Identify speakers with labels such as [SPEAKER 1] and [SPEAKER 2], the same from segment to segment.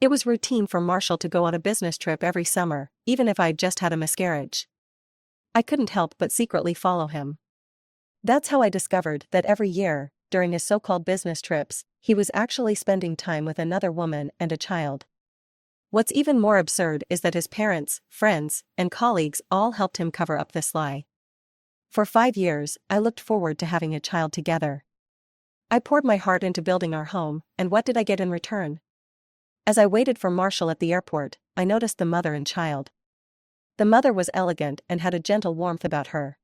[SPEAKER 1] It was routine for Marshall to go on a business trip every summer, even if I'd just had a miscarriage. I couldn't help but secretly follow him. That's how I discovered that every year, during his so-called business trips, he was actually spending time with another woman and a child. What's even more absurd is that his parents, friends, and colleagues all helped him cover up this lie. For 5 years, I looked forward to having a child together. I poured my heart into building our home, and what did I get in return? As I waited for Marshall at the airport, I noticed the mother and child. The mother was elegant and had a gentle warmth about her.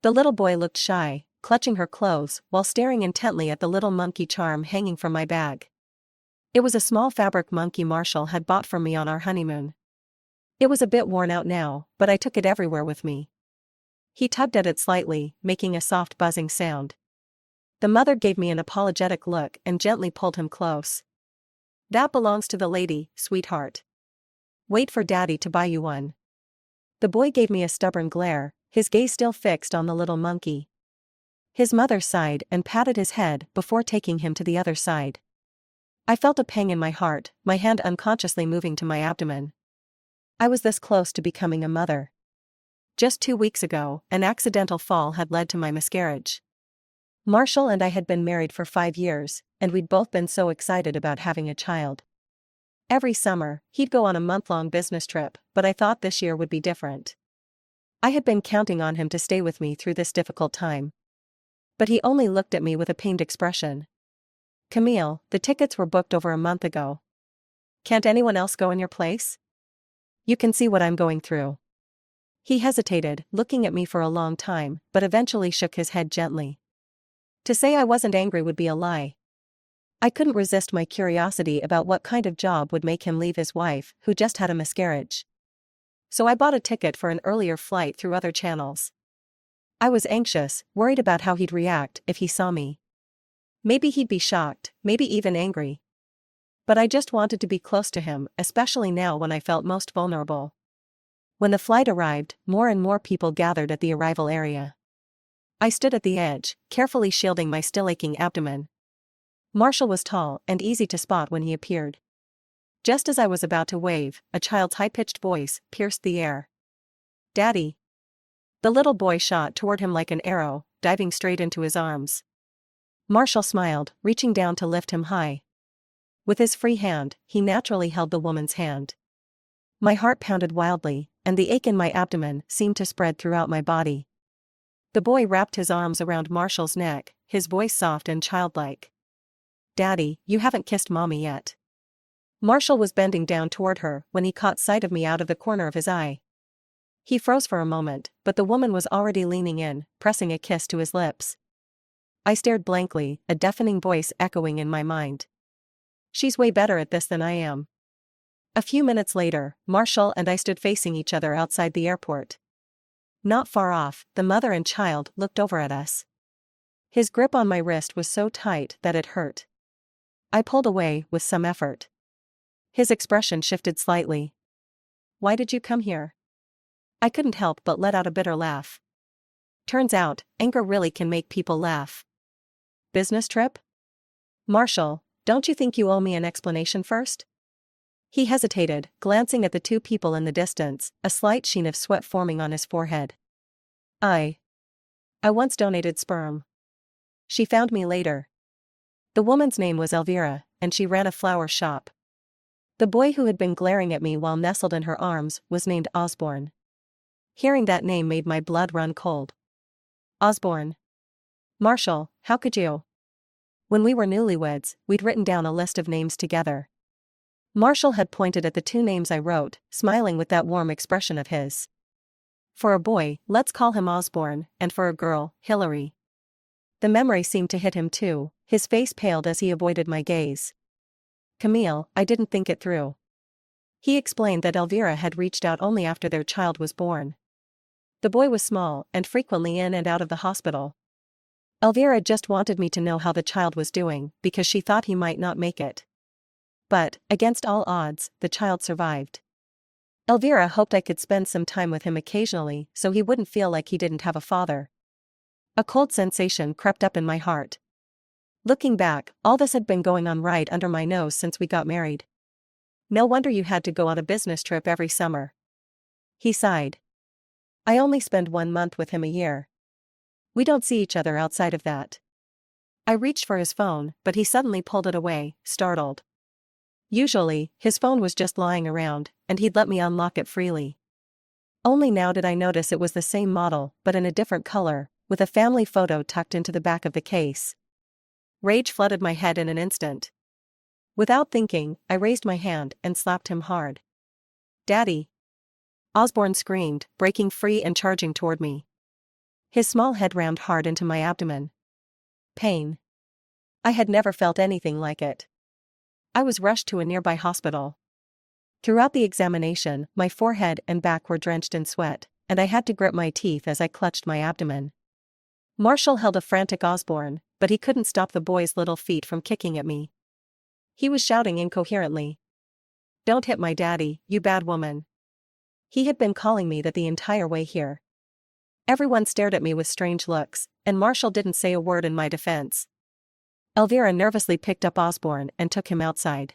[SPEAKER 1] The little boy looked shy, clutching her clothes while staring intently at the little monkey charm hanging from my bag. It was a small fabric monkey Marshall had bought for me on our honeymoon. It was a bit worn out now, but I took it everywhere with me. He tugged at it slightly, making a soft buzzing sound. The mother gave me an apologetic look and gently pulled him close. "That belongs to the lady, sweetheart. Wait for Daddy to buy you one." The boy gave me a stubborn glare, his gaze still fixed on the little monkey. His mother sighed and patted his head before taking him to the other side. I felt a pang in my heart, my hand unconsciously moving to my abdomen. I was this close to becoming a mother. Just 2 weeks ago, an accidental fall had led to my miscarriage. Marshall and I had been married for 5 years, and we'd both been so excited about having a child. Every summer, he'd go on a month-long business trip, but I thought this year would be different. I had been counting on him to stay with me through this difficult time. But he only looked at me with a pained expression. "Camille, the tickets were booked over a month ago. Can't anyone else go in your place? You can see what I'm going through." He hesitated, looking at me for a long time, but eventually shook his head gently. To say I wasn't angry would be a lie. I couldn't resist my curiosity about what kind of job would make him leave his wife, who just had a miscarriage. So I bought a ticket for an earlier flight through other channels. I was anxious, worried about how he'd react if he saw me. Maybe he'd be shocked, maybe even angry. But I just wanted to be close to him, especially now when I felt most vulnerable. When the flight arrived, more and more people gathered at the arrival area. I stood at the edge, carefully shielding my still aching abdomen. Marshall was tall and easy to spot when he appeared. Just as I was about to wave, a child's high-pitched voice pierced the air. "Daddy." The little boy shot toward him like an arrow, diving straight into his arms. Marshall smiled, reaching down to lift him high. With his free hand, he naturally held the woman's hand. My heart pounded wildly, and the ache in my abdomen seemed to spread throughout my body. The boy wrapped his arms around Marshall's neck, his voice soft and childlike. "Daddy, you haven't kissed Mommy yet." Marshall was bending down toward her when he caught sight of me out of the corner of his eye. He froze for a moment, but the woman was already leaning in, pressing a kiss to his lips. I stared blankly, a deafening voice echoing in my mind. "She's way better at this than I am." A few minutes later, Marshall and I stood facing each other outside the airport. Not far off, the mother and child looked over at us. His grip on my wrist was so tight that it hurt. I pulled away with some effort. His expression shifted slightly. "Why did you come here?" I couldn't help but let out a bitter laugh. Turns out, anger really can make people laugh. "Business trip? Marshall, don't you think you owe me an explanation first?" He hesitated, glancing at the 2 people in the distance, a slight sheen of sweat forming on his forehead. I once donated sperm. She found me later. The woman's name was Elvira, and she ran a flower shop. The boy who had been glaring at me while nestled in her arms was named Osborne. Hearing that name made my blood run cold. Osborne. Marshall, how could you? When we were newlyweds, we'd written down a list of names together. Marshall had pointed at the 2 names I wrote, smiling with that warm expression of his. For a boy, let's call him Osborne, and for a girl, Hillary. The memory seemed to hit him too, his face paled as he avoided my gaze. "Camille, I didn't think it through." He explained that Elvira had reached out only after their child was born. The boy was small and frequently in and out of the hospital. Elvira just wanted me to know how the child was doing, because she thought he might not make it. But, against all odds, the child survived. Elvira hoped I could spend some time with him occasionally so he wouldn't feel like he didn't have a father. A cold sensation crept up in my heart. Looking back, all this had been going on right under my nose since we got married. No wonder you had to go on a business trip every summer. He sighed. I only spend 1 month with him a year. We don't see each other outside of that. I reached for his phone, but he suddenly pulled it away, startled. Usually, his phone was just lying around, and he'd let me unlock it freely. Only now did I notice it was the same model, but in a different color, with a family photo tucked into the back of the case. Rage flooded my head in an instant. Without thinking, I raised my hand and slapped him hard. "Daddy!" Osborne screamed, breaking free and charging toward me. His small head rammed hard into my abdomen. Pain. I had never felt anything like it. I was rushed to a nearby hospital. Throughout the examination, my forehead and back were drenched in sweat, and I had to grip my teeth as I clutched my abdomen. Marshall held a frantic Osborne, but he couldn't stop the boy's little feet from kicking at me. He was shouting incoherently. "Don't hit my daddy, you bad woman." He had been calling me that the entire way here. Everyone stared at me with strange looks, and Marshall didn't say a word in my defense. Elvira nervously picked up Osborne and took him outside.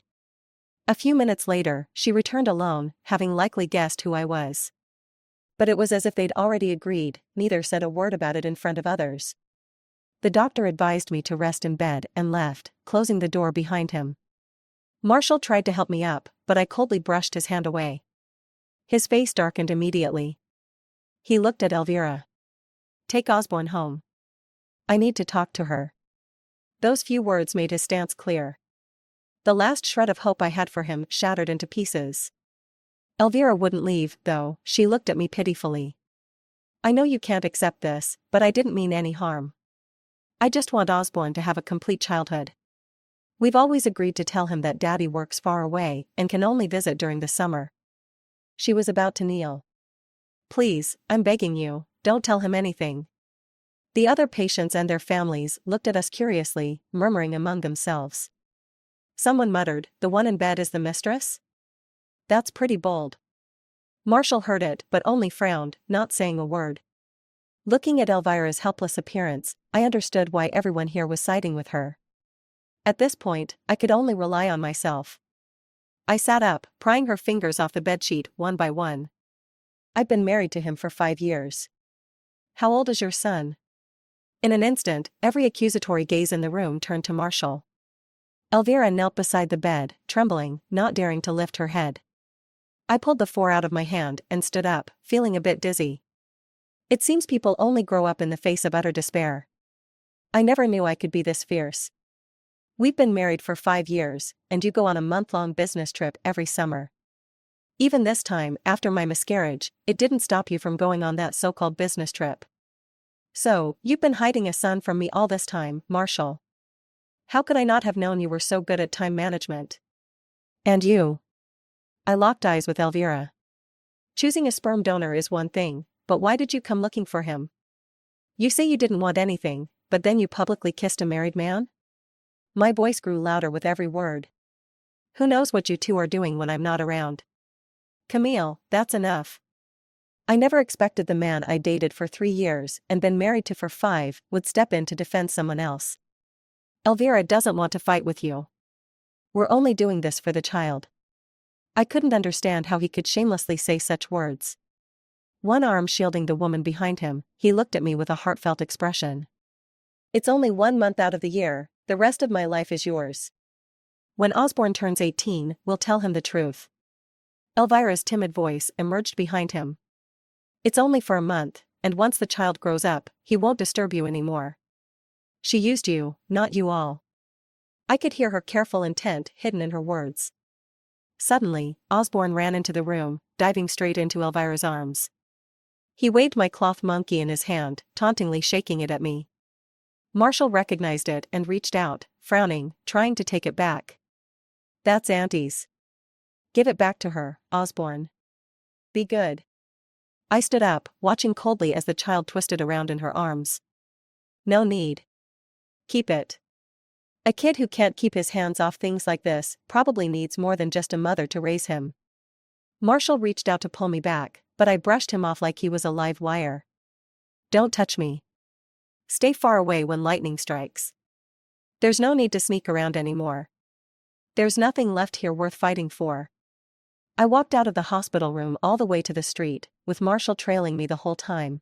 [SPEAKER 1] A few minutes later, she returned alone, having likely guessed who I was. But it was as if they'd already agreed, neither said a word about it in front of others. The doctor advised me to rest in bed and left, closing the door behind him. Marshall tried to help me up, but I coldly brushed his hand away. His face darkened immediately. He looked at Elvira. "Take Osborne home. I need to talk to her." Those few words made his stance clear. The last shred of hope I had for him shattered into pieces. Elvira wouldn't leave, though. She looked at me pitifully. "I know you can't accept this, but I didn't mean any harm. I just want Osborne to have a complete childhood. We've always agreed to tell him that Daddy works far away and can only visit during the summer." She was about to kneel. "Please, I'm begging you, don't tell him anything." The other patients and their families looked at us curiously, murmuring among themselves. Someone muttered, "The one in bed is the mistress? That's pretty bold." Marshall heard it but only frowned, not saying a word. Looking at Elvira's helpless appearance, I understood why everyone here was siding with her. At this point, I could only rely on myself. I sat up, prying her fingers off the bedsheet one by one. "I've been married to him for 5 years. How old is your son?" In an instant, every accusatory gaze in the room turned to Marshall. Elvira knelt beside the bed, trembling, not daring to lift her head. I pulled the 4 out of my hand and stood up, feeling a bit dizzy. It seems people only grow up in the face of utter despair. I never knew I could be this fierce. We've been married for 5 years, and you go on a month-long business trip every summer. Even this time, after my miscarriage, it didn't stop you from going on that so-called business trip. So, you've been hiding a son from me all this time, Marshall. How could I not have known you were so good at time management? And you?" I locked eyes with Elvira. "Choosing a sperm donor is one thing, but why did you come looking for him? You say you didn't want anything, but then you publicly kissed a married man?" My voice grew louder with every word. "Who knows what you two are doing when I'm not around? Camille, that's enough." I never expected the man I dated for 3 years and been married to for 5 would step in to defend someone else. "Elvira doesn't want to fight with you. We're only doing this for the child." I couldn't understand how he could shamelessly say such words. One arm shielding the woman behind him, he looked at me with a heartfelt expression. "It's only 1 month out of the year, the rest of my life is yours. When Osborne turns 18, we'll tell him the truth." Elvira's timid voice emerged behind him. "It's only for a month, and once the child grows up, he won't disturb you anymore. She used you, not you all." I could hear her careful intent hidden in her words. Suddenly, Osborne ran into the room, diving straight into Elvira's arms. He waved my cloth monkey in his hand, tauntingly shaking it at me. Marshall recognized it and reached out, frowning, trying to take it back. "That's Auntie's. Give it back to her, Osborne. Be good." I stood up, watching coldly as the child twisted around in her arms. "No need. Keep it. A kid who can't keep his hands off things like this probably needs more than just a mother to raise him." Marshall reached out to pull me back, but I brushed him off like he was a live wire. "Don't touch me. Stay far away when lightning strikes. There's no need to sneak around anymore. There's nothing left here worth fighting for." I walked out of the hospital room all the way to the street, with Marshall trailing me the whole time.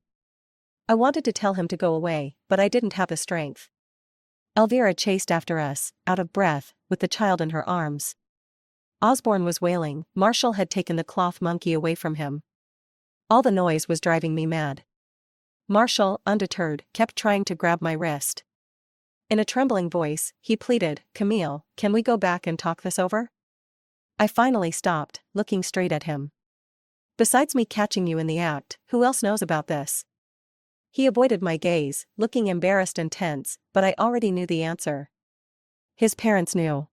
[SPEAKER 1] I wanted to tell him to go away, but I didn't have the strength. Elvira chased after us, out of breath, with the child in her arms. Osborne was wailing. Marshall had taken the cloth monkey away from him. All the noise was driving me mad. Marshall, undeterred, kept trying to grab my wrist. In a trembling voice, he pleaded, "Camille, can we go back and talk this over?" I finally stopped, looking straight at him. "Besides me catching you in the act, who else knows about this?" He avoided my gaze, looking embarrassed and tense, but I already knew the answer. His parents knew.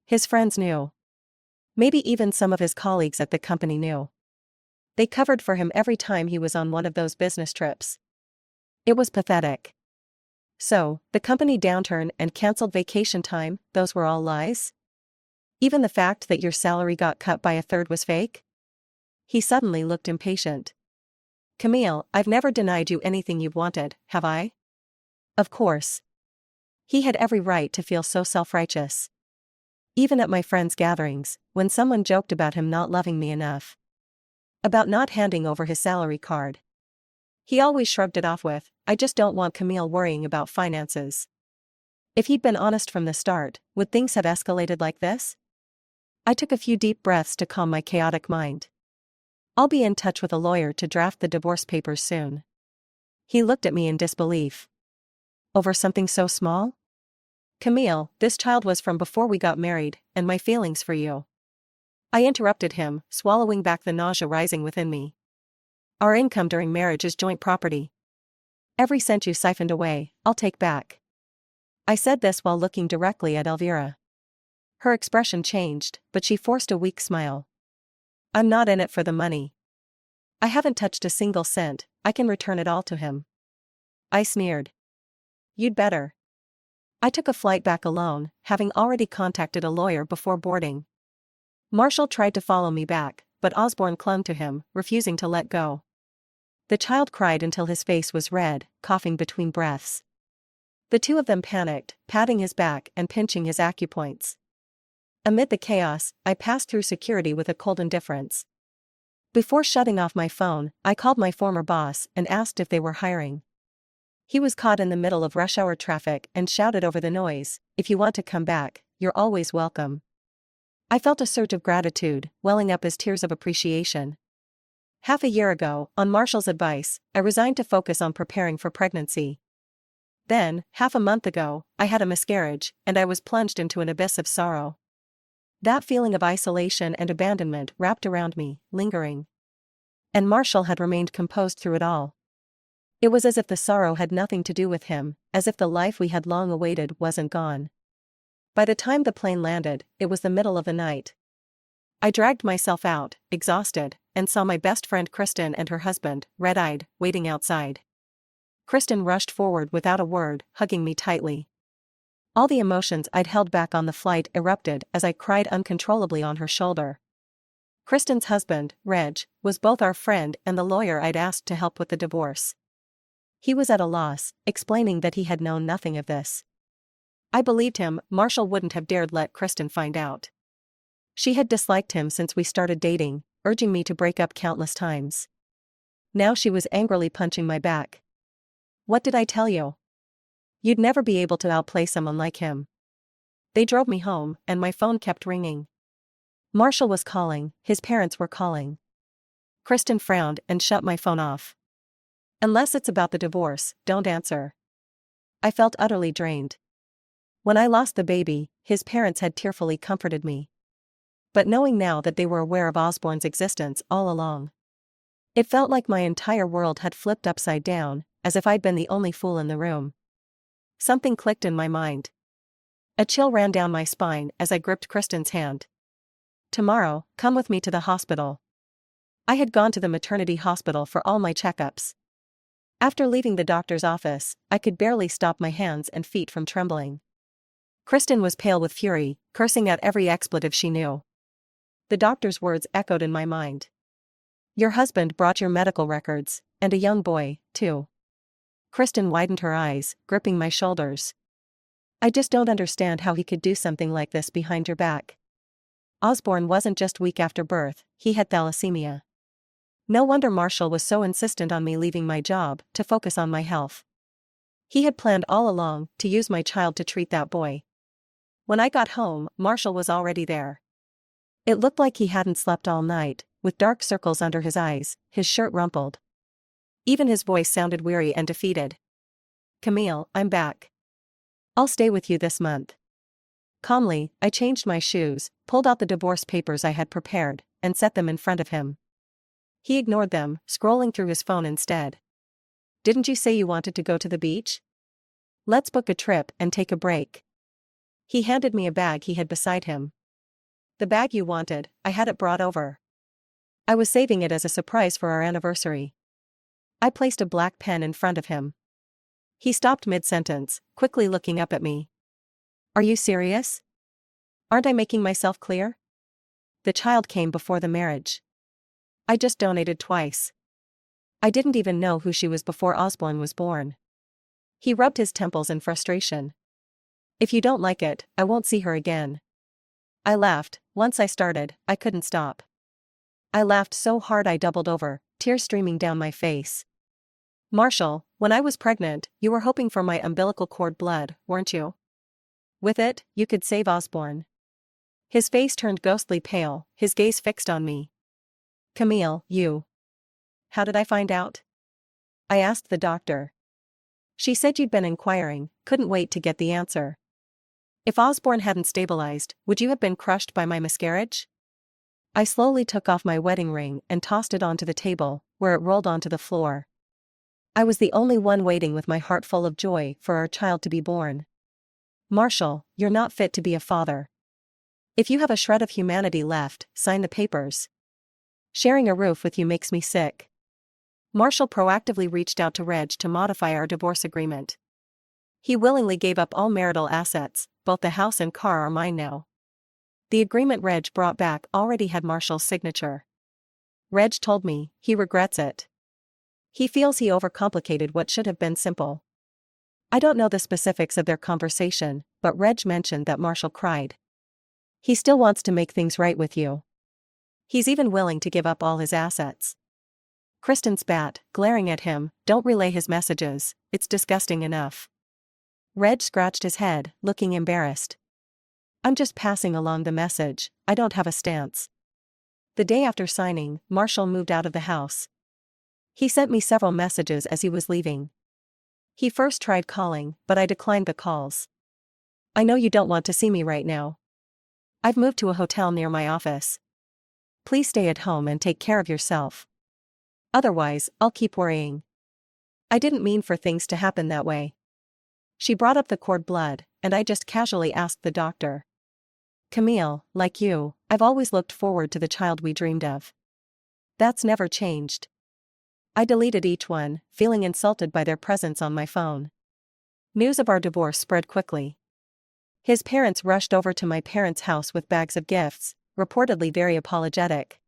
[SPEAKER 1] His friends knew. Maybe even some of his colleagues at the company knew. They covered for him every time he was on one of those business trips. It was pathetic. So, the company downturn and cancelled vacation time, those were all lies? Even the fact that your salary got cut by a third was fake? He suddenly looked impatient. "Camille, I've never denied you anything you've wanted, have I?" Of course. He had every right to feel so self-righteous. Even at my friends' gatherings, when someone joked about him not loving me enough. About not handing over his salary card. He always shrugged it off with, "I just don't want Camille worrying about finances." If he'd been honest from the start, would things have escalated like this? I took a few deep breaths to calm my chaotic mind. "I'll be in touch with a lawyer to draft the divorce papers soon." He looked at me in disbelief. "Over something so small?" "Camille, this child was from before we got married, and my feelings for you." I interrupted him, swallowing back the nausea rising within me. "Our income during marriage is joint property. Every cent you siphoned away, I'll take back." I said this while looking directly at Elvira. Her expression changed, but she forced a weak smile. "I'm not in it for the money. I haven't touched a single cent, I can return it all to him." I sneered. "You'd better." I took a flight back alone, having already contacted a lawyer before boarding. Marshall tried to follow me back, but Osborne clung to him, refusing to let go. The child cried until his face was red, coughing between breaths. The two of them panicked, patting his back and pinching his acupoints. Amid the chaos, I passed through security with a cold indifference. Before shutting off my phone, I called my former boss and asked if they were hiring. He was caught in the middle of rush hour traffic and shouted over the noise, "If you want to come back, you're always welcome." I felt a surge of gratitude, welling up as tears of appreciation. Half a year ago, on Marshall's advice, I resigned to focus on preparing for pregnancy. Then, half a month ago, I had a miscarriage, and I was plunged into an abyss of sorrow. That feeling of isolation and abandonment wrapped around me, lingering. And Marshall had remained composed through it all. It was as if the sorrow had nothing to do with him, as if the life we had long awaited wasn't gone. By the time the plane landed, it was the middle of the night. I dragged myself out, exhausted, and saw my best friend Kristen and her husband, red-eyed, waiting outside. Kristen rushed forward without a word, hugging me tightly. All the emotions I'd held back on the flight erupted as I cried uncontrollably on her shoulder. Kristen's husband, Reg, was both our friend and the lawyer I'd asked to help with the divorce. He was at a loss, explaining that he had known nothing of this. I believed him. Marshall wouldn't have dared let Kristen find out. She had disliked him since we started dating, urging me to break up countless times. Now she was angrily punching my back. "What did I tell you? You'd never be able to outplay someone like him." They drove me home, and my phone kept ringing. Marshall was calling, his parents were calling. Kristen frowned and shut my phone off. "Unless it's about the divorce, don't answer." I felt utterly drained. When I lost the baby, his parents had tearfully comforted me. But knowing now that they were aware of Osborne's existence all along, it felt like my entire world had flipped upside down, as if I'd been the only fool in the room. Something clicked in my mind. A chill ran down my spine as I gripped Kristen's hand. "Tomorrow, come with me to the hospital." I had gone to the maternity hospital for all my checkups. After leaving the doctor's office, I could barely stop my hands and feet from trembling. Kristen was pale with fury, cursing out every expletive she knew. The doctor's words echoed in my mind. "Your husband brought your medical records, and a young boy, too." Kristen widened her eyes, gripping my shoulders. "I just don't understand how he could do something like this behind your back." Osborne wasn't just weak after birth, he had thalassemia. No wonder Marshall was so insistent on me leaving my job to focus on my health. He had planned all along to use my child to treat that boy. When I got home, Marshall was already there. It looked like he hadn't slept all night, with dark circles under his eyes, his shirt rumpled. Even his voice sounded weary and defeated. "Camille, I'm back. I'll stay with you this month." Calmly, I changed my shoes, pulled out the divorce papers I had prepared, and set them in front of him. He ignored them, scrolling through his phone instead. "Didn't you say you wanted to go to the beach? Let's book a trip and take a break." He handed me a bag he had beside him. "The bag you wanted, I had it brought over. I was saving it as a surprise for our anniversary." I placed a black pen in front of him. He stopped mid-sentence, quickly looking up at me. "Are you serious? Aren't I making myself clear? The child came before the marriage. I just donated twice. I didn't even know who she was before Osborne was born." He rubbed his temples in frustration. "If you don't like it, I won't see her again." I laughed. Once I started, I couldn't stop. I laughed so hard I doubled over, tears streaming down my face. "Marshall, when I was pregnant, you were hoping for my umbilical cord blood, weren't you? With it, you could save Osborne." His face turned ghostly pale, his gaze fixed on me. "Camille, you. How did I find out?" I asked the doctor. "She said you'd been inquiring, couldn't wait to get the answer." "If Osborne hadn't stabilized, would you have been crushed by my miscarriage?" I slowly took off my wedding ring and tossed it onto the table, where it rolled onto the floor. I was the only one waiting with my heart full of joy for our child to be born. "Marshall, you're not fit to be a father. If you have a shred of humanity left, sign the papers. Sharing a roof with you makes me sick." Marshall proactively reached out to Reg to modify our divorce agreement. He willingly gave up all marital assets, both the house and car are mine now. The agreement Reg brought back already had Marshall's signature. Reg told me, he regrets it. He feels he overcomplicated what should have been simple. I don't know the specifics of their conversation, but Reg mentioned that Marshall cried. He still wants to make things right with you. He's even willing to give up all his assets. Kristen spat, glaring at him, "Don't relay his messages, it's disgusting enough." Reg scratched his head, looking embarrassed. "I'm just passing along the message, I don't have a stance." The day after signing, Marshall moved out of the house. He sent me several messages as he was leaving. He first tried calling, but I declined the calls. "I know you don't want to see me right now. I've moved to a hotel near my office. Please stay at home and take care of yourself. Otherwise, I'll keep worrying." I didn't mean for things to happen that way. She brought up the cord blood, and I just casually asked the doctor. "Camille, like you, I've always looked forward to the child we dreamed of. That's never changed." I deleted each one, feeling insulted by their presence on my phone. News of our divorce spread quickly. His parents rushed over to my parents' house with bags of gifts, reportedly very apologetic.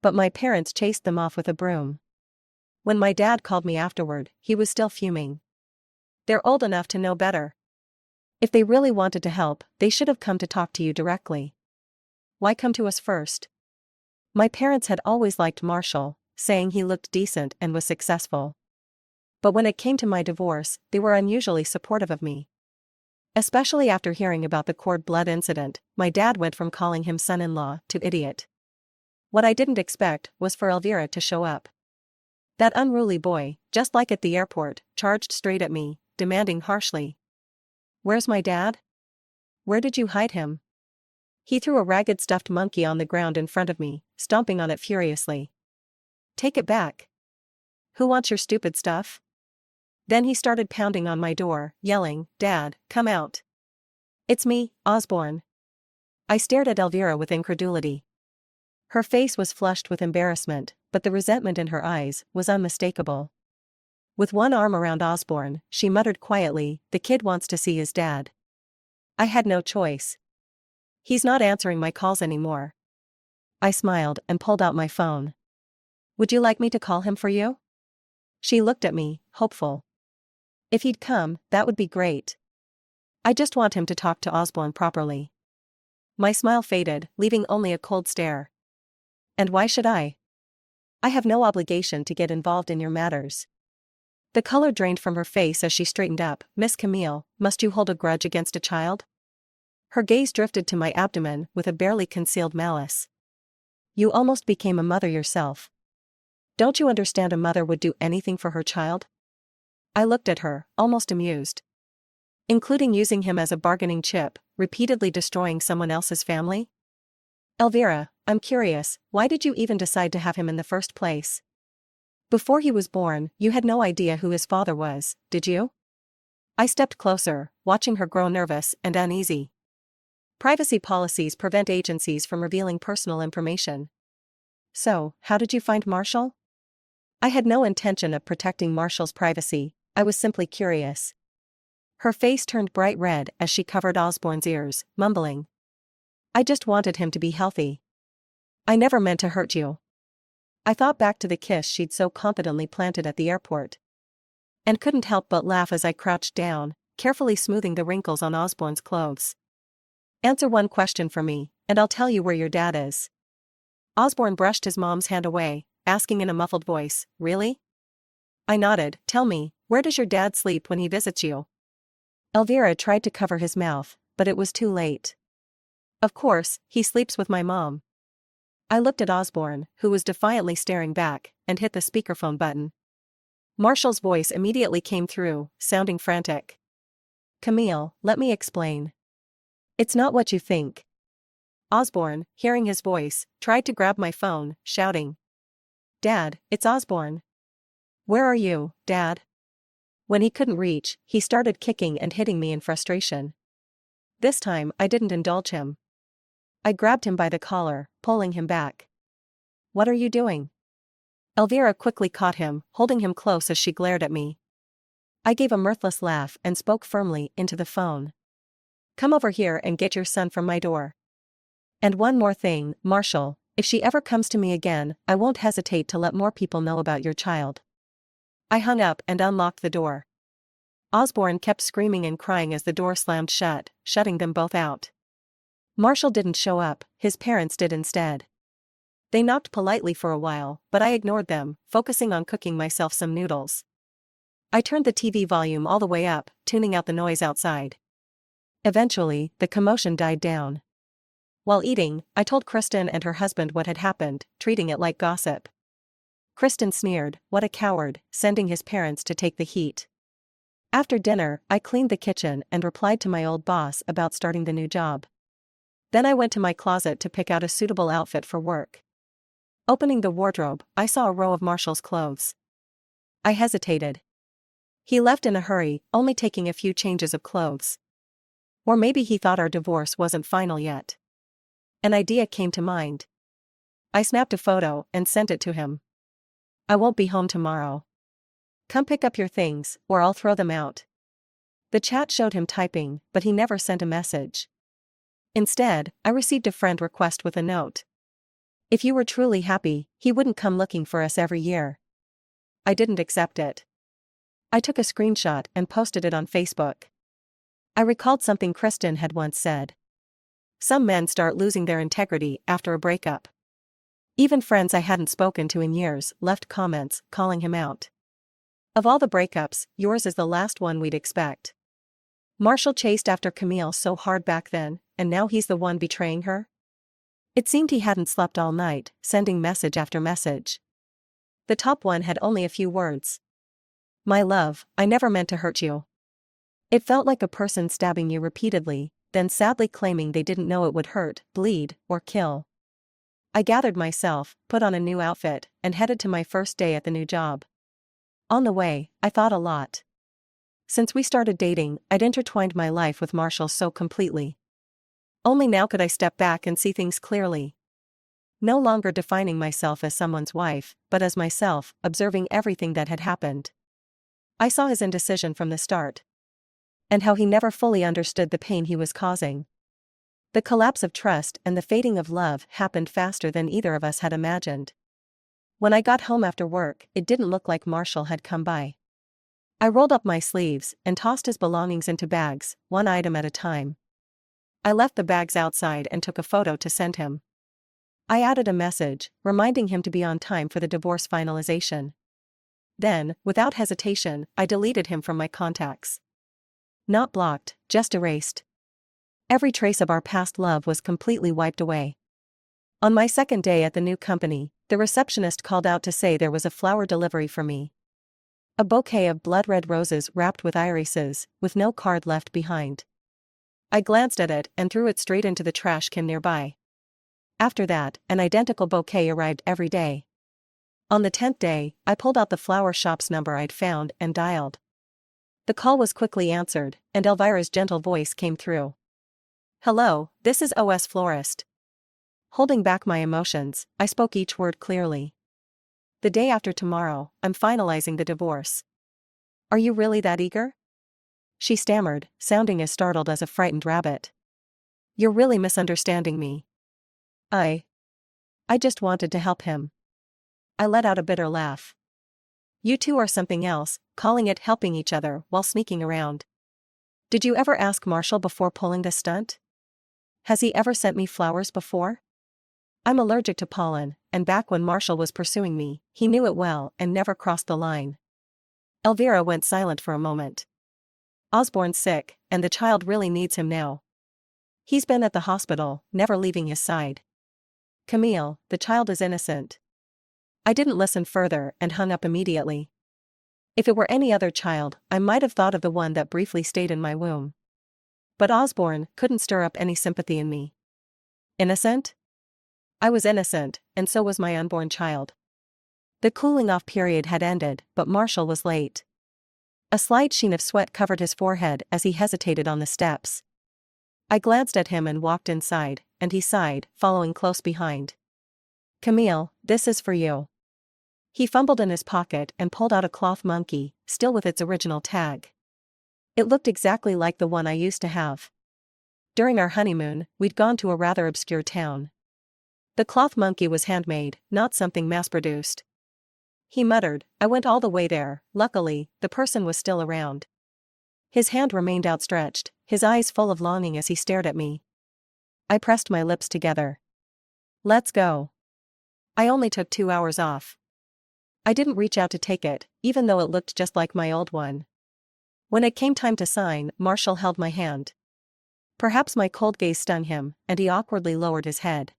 [SPEAKER 1] But my parents chased them off with a broom. When my dad called me afterward, he was still fuming. "They're old enough to know better. If they really wanted to help, they should have come to talk to you directly. Why come to us first?" My parents had always liked Marshall, saying he looked decent and was successful. But when it came to my divorce, they were unusually supportive of me. Especially after hearing about the cord blood incident, my dad went from calling him son-in-law to idiot. What I didn't expect was for Elvira to show up. That unruly boy, just like at the airport, charged straight at me, demanding harshly, "Where's my dad? Where did you hide him?" He threw a ragged stuffed monkey on the ground in front of me, stomping on it furiously. "Take it back. Who wants your stupid stuff?" Then he started pounding on my door, yelling, "Dad, come out. It's me, Osborne." I stared at Elvira with incredulity. Her face was flushed with embarrassment, but the resentment in her eyes was unmistakable. With one arm around Osborne, she muttered quietly, "The kid wants to see his dad." I had no choice. "He's not answering my calls anymore." I smiled and pulled out my phone. "Would you like me to call him for you?" She looked at me, hopeful. "If he'd come, that would be great. I just want him to talk to Osborne properly." My smile faded, leaving only a cold stare. And why should I? I have no obligation to get involved in your matters. The color drained from her face as she straightened up. Miss Camille, must you hold a grudge against a child? Her gaze drifted to my abdomen with a barely concealed malice. You almost became a mother yourself. Don't you understand a mother would do anything for her child? I looked at her, almost amused. Including using him as a bargaining chip, repeatedly destroying someone else's family? Elvira, I'm curious, why did you even decide to have him in the first place? Before he was born, you had no idea who his father was, did you? I stepped closer, watching her grow nervous and uneasy. Privacy policies prevent agencies from revealing personal information. So, how did you find Marshall? I had no intention of protecting Marshall's privacy, I was simply curious. Her face turned bright red as she covered Osborne's ears, mumbling. I just wanted him to be healthy. I never meant to hurt you. I thought back to the kiss she'd so confidently planted at the airport. And couldn't help but laugh as I crouched down, carefully smoothing the wrinkles on Osborne's clothes. Answer one question for me, and I'll tell you where your dad is. Osborne brushed his mom's hand away, asking in a muffled voice, really? I nodded. Tell me, where does your dad sleep when he visits you? Elvira tried to cover his mouth, but it was too late. Of course, he sleeps with my mom. I looked at Osborne, who was defiantly staring back, and hit the speakerphone button. Marshall's voice immediately came through, sounding frantic. Camille, let me explain. It's not what you think. Osborne, hearing his voice, tried to grab my phone, shouting. Dad, it's Osborne. Where are you, Dad? When he couldn't reach, he started kicking and hitting me in frustration. This time, I didn't indulge him. I grabbed him by the collar, pulling him back. What are you doing? Elvira quickly caught him, holding him close as she glared at me. I gave a mirthless laugh and spoke firmly into the phone. Come over here and get your son from my door. And one more thing, Marshall, if she ever comes to me again, I won't hesitate to let more people know about your child. I hung up and unlocked the door. Osborne kept screaming and crying as the door slammed shut, shutting them both out. Marshall didn't show up, his parents did instead. They knocked politely for a while, but I ignored them, focusing on cooking myself some noodles. I turned the TV volume all the way up, tuning out the noise outside. Eventually, the commotion died down. While eating, I told Kristen and her husband what had happened, treating it like gossip. Kristen sneered, what a coward, sending his parents to take the heat. After dinner, I cleaned the kitchen and replied to my old boss about starting the new job. Then I went to my closet to pick out a suitable outfit for work. Opening the wardrobe, I saw a row of Marshall's clothes. I hesitated. He left in a hurry, only taking a few changes of clothes. Or maybe he thought our divorce wasn't final yet. An idea came to mind. I snapped a photo and sent it to him. I won't be home tomorrow. Come pick up your things, or I'll throw them out. The chat showed him typing, but he never sent a message. Instead, I received a friend request with a note. If you were truly happy, he wouldn't come looking for us every year. I didn't accept it. I took a screenshot and posted it on Facebook. I recalled something Kristen had once said. Some men start losing their integrity after a breakup. Even friends I hadn't spoken to in years left comments, calling him out. Of all the breakups, yours is the last one we'd expect. Marshall chased after Camille so hard back then, and now he's the one betraying her? It seemed he hadn't slept all night, sending message after message. The top one had only a few words. My love, I never meant to hurt you. It felt like a person stabbing you repeatedly, then sadly claiming they didn't know it would hurt, bleed, or kill. I gathered myself, put on a new outfit, and headed to my first day at the new job. On the way, I thought a lot. Since we started dating, I'd intertwined my life with Marshall so completely. Only now could I step back and see things clearly. No longer defining myself as someone's wife, but as myself, observing everything that had happened. I saw his indecision from the start. And how he never fully understood the pain he was causing. The collapse of trust and the fading of love happened faster than either of us had imagined. When I got home after work, it didn't look like Marshall had come by. I rolled up my sleeves and tossed his belongings into bags, one item at a time. I left the bags outside and took a photo to send him. I added a message, reminding him to be on time for the divorce finalization. Then, without hesitation, I deleted him from my contacts. Not blocked, just erased. Every trace of our past love was completely wiped away. On my second day at the new company, the receptionist called out to say there was a flower delivery for me. A bouquet of blood-red roses wrapped with irises, with no card left behind. I glanced at it and threw it straight into the trash can nearby. After that, an identical bouquet arrived every day. On the 10th day, I pulled out the flower shop's number I'd found and dialed. The call was quickly answered, and Elvira's gentle voice came through. "Hello, this is OS Florist." Holding back my emotions, I spoke each word clearly. "The day after tomorrow, I'm finalizing the divorce." "Are you really that eager?" she stammered, sounding as startled as a frightened rabbit. "You're really misunderstanding me. I just wanted to help him." I let out a bitter laugh. "You two are something else, calling it helping each other while sneaking around. Did you ever ask Marshall before pulling this stunt? Has he ever sent me flowers before? I'm allergic to pollen, and back when Marshall was pursuing me, he knew it well and never crossed the line." Elvira went silent for a moment. "Osborne's sick, and the child really needs him now. He's been at the hospital, never leaving his side. Camille, the child is innocent." I didn't listen further and hung up immediately. If it were any other child, I might have thought of the one that briefly stayed in my womb. But Osborne couldn't stir up any sympathy in me. Innocent? I was innocent, and so was my unborn child. The cooling-off period had ended, but Marshall was late. A slight sheen of sweat covered his forehead as he hesitated on the steps. I glanced at him and walked inside, and he sighed, following close behind. "Camille, this is for you." He fumbled in his pocket and pulled out a cloth monkey, still with its original tag. It looked exactly like the one I used to have. During our honeymoon, we'd gone to a rather obscure town. The cloth monkey was handmade, not something mass-produced. He muttered, "I went all the way there." Luckily, the person was still around. His hand remained outstretched, his eyes full of longing as he stared at me. I pressed my lips together. "Let's go." I only took 2 hours off. I didn't reach out to take it, even though it looked just like my old one. When it came time to sign, Marshall held my hand. Perhaps my cold gaze stung him, and he awkwardly lowered his head.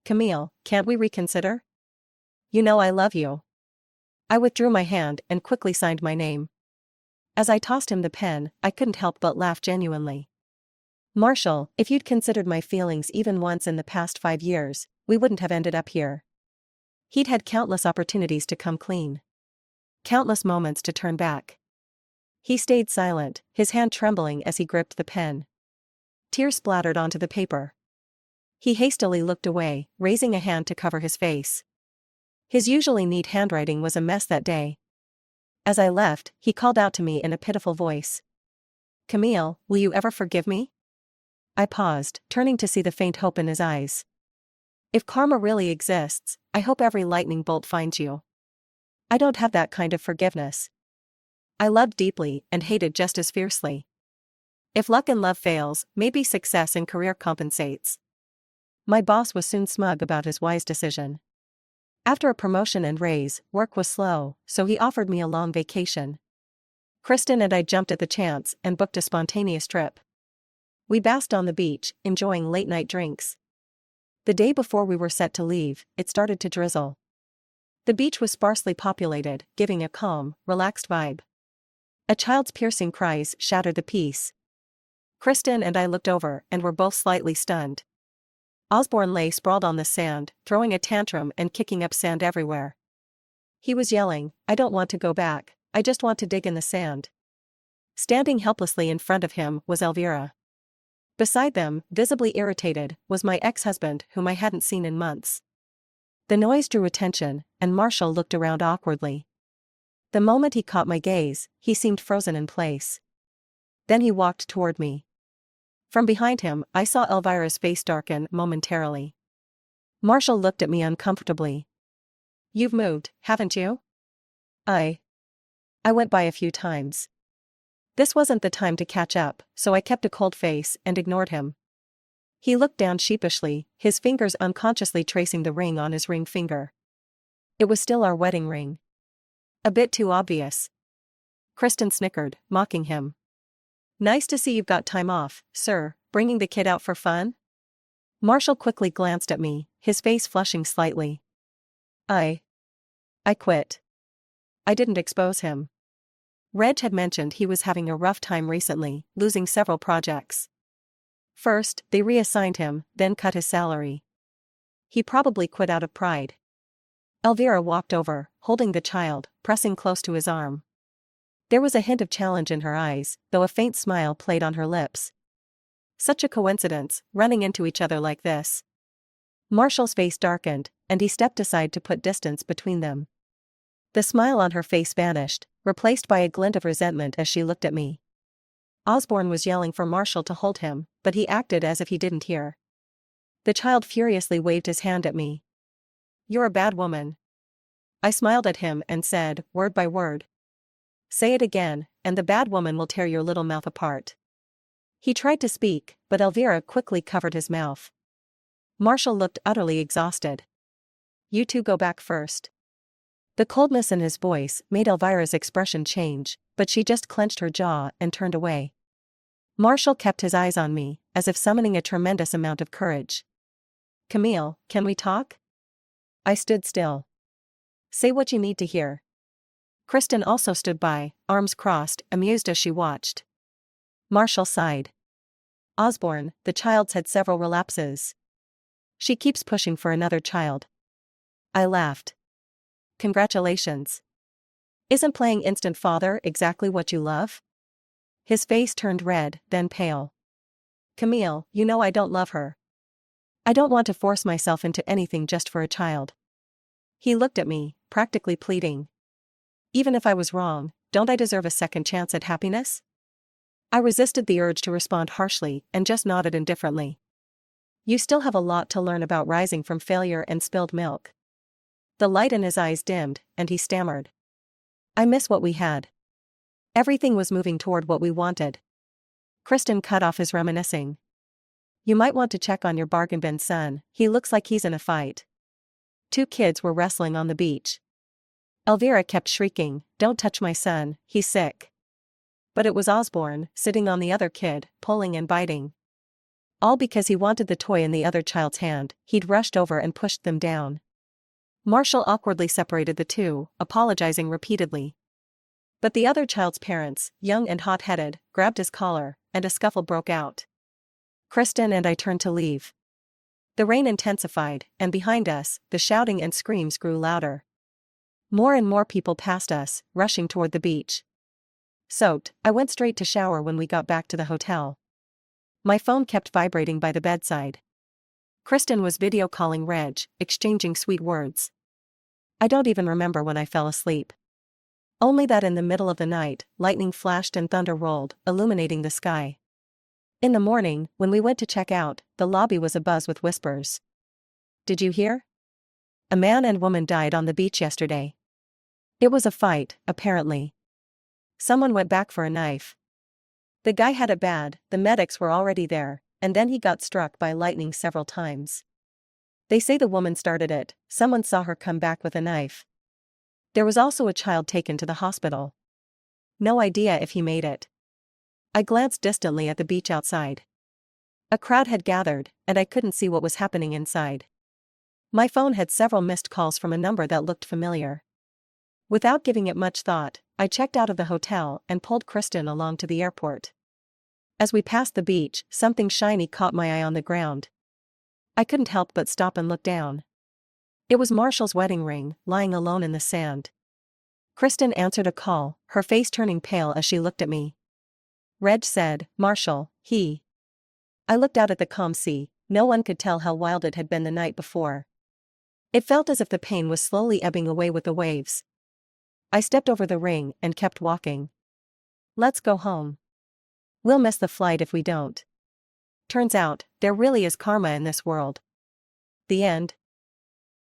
[SPEAKER 1] "Camille, can't we reconsider? You know I love you." I withdrew my hand and quickly signed my name. As I tossed him the pen, I couldn't help but laugh genuinely. "Marshall, if you'd considered my feelings even once in the past 5 years, we wouldn't have ended up here." He'd had countless opportunities to come clean. Countless moments to turn back. He stayed silent, his hand trembling as he gripped the pen. Tears splattered onto the paper. He hastily looked away, raising a hand to cover his face. His usually neat handwriting was a mess that day. As I left, he called out to me in a pitiful voice. "Camille, will you ever forgive me?" I paused, turning to see the faint hope in his eyes. "If karma really exists, I hope every lightning bolt finds you. I don't have that kind of forgiveness. I loved deeply and hated just as fiercely. If luck in love fails, maybe success in career compensates." My boss was soon smug about his wise decision. After a promotion and raise, work was slow, so he offered me a long vacation. Kristen and I jumped at the chance and booked a spontaneous trip. We basked on the beach, enjoying late-night drinks. The day before we were set to leave, it started to drizzle. The beach was sparsely populated, giving a calm, relaxed vibe. A child's piercing cries shattered the peace. Kristen and I looked over and were both slightly stunned. Osborne lay sprawled on the sand, throwing a tantrum and kicking up sand everywhere. He was yelling, "I don't want to go back, I just want to dig in the sand." Standing helplessly in front of him was Elvira. Beside them, visibly irritated, was my ex-husband whom I hadn't seen in months. The noise drew attention, and Marshall looked around awkwardly. The moment he caught my gaze, he seemed frozen in place. Then he walked toward me. From behind him, I saw Elvira's face darken momentarily. Marshall looked at me uncomfortably. "You've moved, haven't you?" I went by a few times. This wasn't the time to catch up, so I kept a cold face and ignored him. He looked down sheepishly, his fingers unconsciously tracing the ring on his ring finger. It was still our wedding ring. A bit too obvious. Kristen snickered, mocking him. Nice to see you've got time off, sir, bringing the kid out for fun? Marshall quickly glanced at me, his face flushing slightly. I quit. I didn't expose him. Reg had mentioned he was having a rough time recently, losing several projects. First, they reassigned him, then cut his salary. He probably quit out of pride. Elvira walked over, holding the child, pressing close to his arm. There was a hint of challenge in her eyes, though a faint smile played on her lips. Such a coincidence, running into each other like this. Marshall's face darkened, and he stepped aside to put distance between them. The smile on her face vanished, replaced by a glint of resentment as she looked at me. Osborne was yelling for Marshall to hold him, but he acted as if he didn't hear. The child furiously waved his hand at me. You're a bad woman. I smiled at him and said, word by word. Say it again, and the bad woman will tear your little mouth apart. He tried to speak, but Elvira quickly covered his mouth. Marshall looked utterly exhausted. You two go back first. The coldness in his voice made Elvira's expression change, but she just clenched her jaw and turned away. Marshall kept his eyes on me, as if summoning a tremendous amount of courage. Camille, can we talk? I stood still. Say what you need to hear. Kristen also stood by, arms crossed, amused as she watched. Marshall sighed. Osborne, the child's had several relapses. She keeps pushing for another child. I laughed. Congratulations. Isn't playing instant father exactly what you love? His face turned red, then pale. Camille, you know I don't love her. I don't want to force myself into anything just for a child. He looked at me, practically pleading. Even if I was wrong, don't I deserve a second chance at happiness? I resisted the urge to respond harshly and just nodded indifferently. You still have a lot to learn about rising from failure and spilled milk. The light in his eyes dimmed, and he stammered. I miss what we had. Everything was moving toward what we wanted. Kristen cut off his reminiscing. You might want to check on your bargain bin son, he looks like he's in a fight. 2 kids were wrestling on the beach. Elvira kept shrieking, don't touch my son, he's sick. But it was Osborne, sitting on the other kid, pulling and biting. All because he wanted the toy in the other child's hand, he'd rushed over and pushed them down. Marshall awkwardly separated the two, apologizing repeatedly. But the other child's parents, young and hot-headed, grabbed his collar, and a scuffle broke out. Kristen and I turned to leave. The rain intensified, and behind us, the shouting and screams grew louder. More and more people passed us, rushing toward the beach. Soaked, I went straight to shower when we got back to the hotel. My phone kept vibrating by the bedside. Kristen was video calling Reg, exchanging sweet words. I don't even remember when I fell asleep. Only that in the middle of the night, lightning flashed and thunder rolled, illuminating the sky. In the morning, when we went to check out, the lobby was abuzz with whispers. Did you hear? A man and woman died on the beach yesterday. It was a fight, apparently. Someone went back for a knife. The guy had it bad, the medics were already there, and then he got struck by lightning several times. They say the woman started it, someone saw her come back with a knife. There was also a child taken to the hospital. No idea if he made it. I glanced distantly at the beach outside. A crowd had gathered, and I couldn't see what was happening inside. My phone had several missed calls from a number that looked familiar. Without giving it much thought, I checked out of the hotel and pulled Kristen along to the airport. As we passed the beach, something shiny caught my eye on the ground. I couldn't help but stop and look down. It was Marshall's wedding ring, lying alone in the sand. Kristen answered a call, her face turning pale as she looked at me. Reg said, Marshall, he. I looked out at the calm sea, no one could tell how wild it had been the night before. It felt as if the pain was slowly ebbing away with the waves. I stepped over the ring and kept walking. Let's go home. We'll miss the flight if we don't. Turns out, there really is karma in this world. The end.